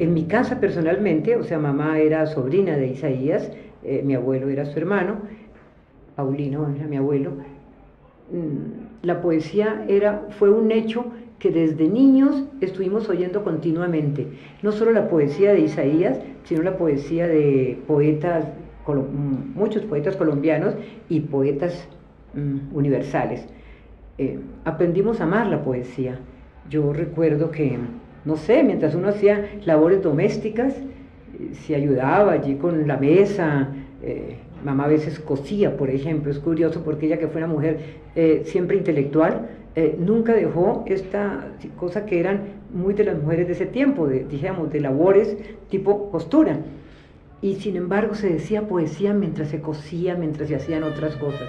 En mi casa personalmente, o sea, mamá era sobrina de Isaías, mi abuelo era su hermano, Paulino era mi abuelo. La poesía fue un hecho que desde niños estuvimos oyendo continuamente, no solo la poesía de Isaías, sino la poesía de poetas, muchos poetas colombianos y poetas universales. Aprendimos a amar la poesía. Yo recuerdo que, no sé, mientras uno hacía labores domésticas, se ayudaba allí con la mesa, mamá a veces cosía, por ejemplo. Es curioso porque ella, que fue una mujer siempre intelectual, nunca dejó esta cosa que eran muy de las mujeres de ese tiempo, digamos, de labores tipo costura. Y sin embargo se decía poesía mientras se cosía, mientras se hacían otras cosas.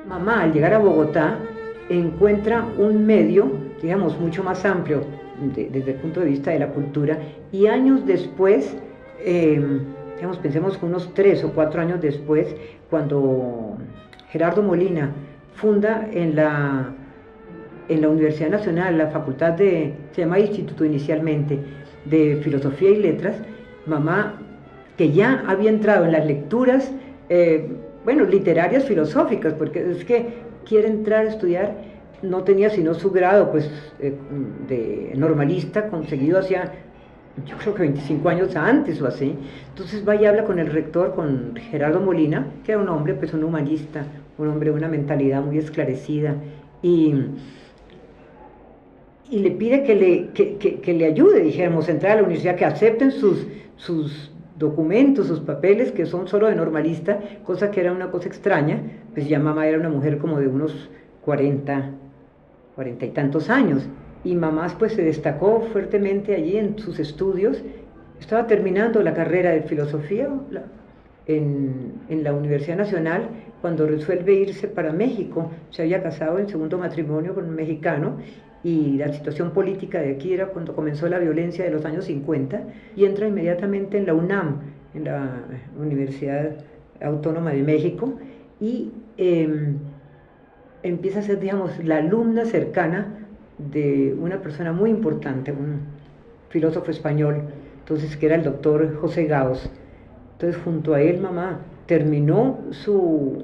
Mamá, al llegar a Bogotá, encuentra un medio, digamos, mucho más amplio desde el punto de vista de la cultura, y años después, digamos, pensemos que unos 3 o 4 años después, cuando Gerardo Molina funda en la Universidad Nacional la facultad se llama Instituto inicialmente, de Filosofía y Letras, mamá, que ya había entrado en las lecturas, bueno, literarias filosóficas, porque es que quiere entrar a estudiar, no tenía sino su grado, pues, de normalista, conseguido hacia, yo creo que 25 años antes o así. Entonces va y habla con el rector, con Gerardo Molina, que era un hombre, pues, un humanista, un hombre de una mentalidad muy esclarecida, y le pide que le ayude, dijéramos, a entrar a la universidad, que acepten sus documentos, sus papeles, que son solo de normalista, cosa que era una cosa extraña, pues ya mamá era una mujer como de unos 40 y tantos años, y mamá pues se destacó fuertemente allí en sus estudios. Estaba terminando la carrera de filosofía en la Universidad Nacional, cuando resuelve irse para México. Se había casado en segundo matrimonio con un mexicano, y la situación política de aquí era cuando comenzó la violencia de los años 50, y entra inmediatamente en la UNAM, en la Universidad Autónoma de México, y empieza a ser, digamos, la alumna cercana de una persona muy importante, un filósofo español, entonces, que era el doctor José Gaos. Entonces, junto a él, mamá terminó su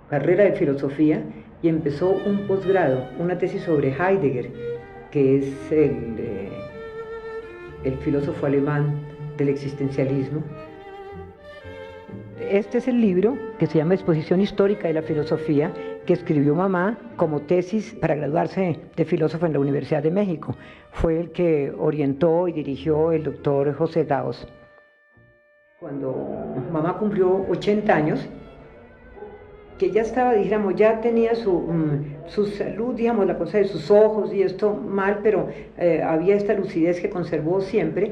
carrera de filosofía y empezó un posgrado, una tesis sobre Heidegger, que es el filósofo alemán del existencialismo. Este es el libro que se llama Exposición Histórica de la Filosofía, que escribió mamá como tesis para graduarse de filósofo en la Universidad de México. Fue el que orientó y dirigió el doctor José Gaos. Cuando mamá cumplió 80 años, que ya estaba, dijéramos, ya tenía su salud, digamos, la cosa de sus ojos y esto mal, pero había esta lucidez que conservó siempre.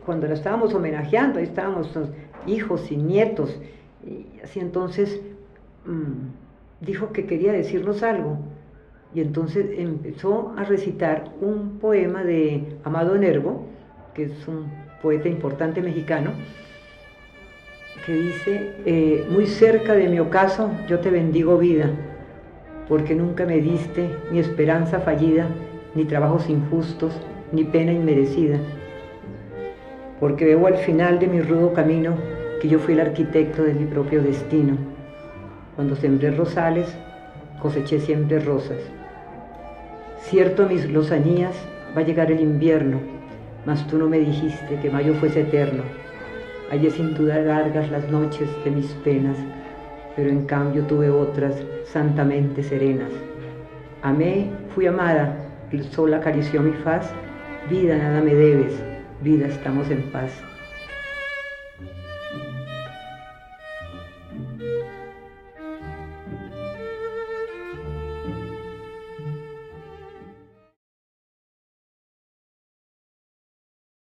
Cuando la estábamos homenajeando, ahí estábamos hijos y nietos, y así, entonces dijo que quería decirnos algo, y entonces empezó a recitar un poema de Amado Nervo, que es un poeta importante mexicano, que dice: muy cerca de mi ocaso yo te bendigo, vida, porque nunca me diste ni esperanza fallida, ni trabajos injustos, ni pena inmerecida, porque veo al final de mi rudo camino que yo fui el arquitecto de mi propio destino. Cuando sembré rosales, coseché siempre rosas. Cierto, a mis lozanías va a llegar el invierno, mas tú no me dijiste que mayo fuese eterno. Hallé sin duda largas las noches de mis penas, pero en cambio tuve otras santamente serenas. Amé, fui amada, el sol acarició mi faz. Vida, nada me debes, vida, estamos en paz.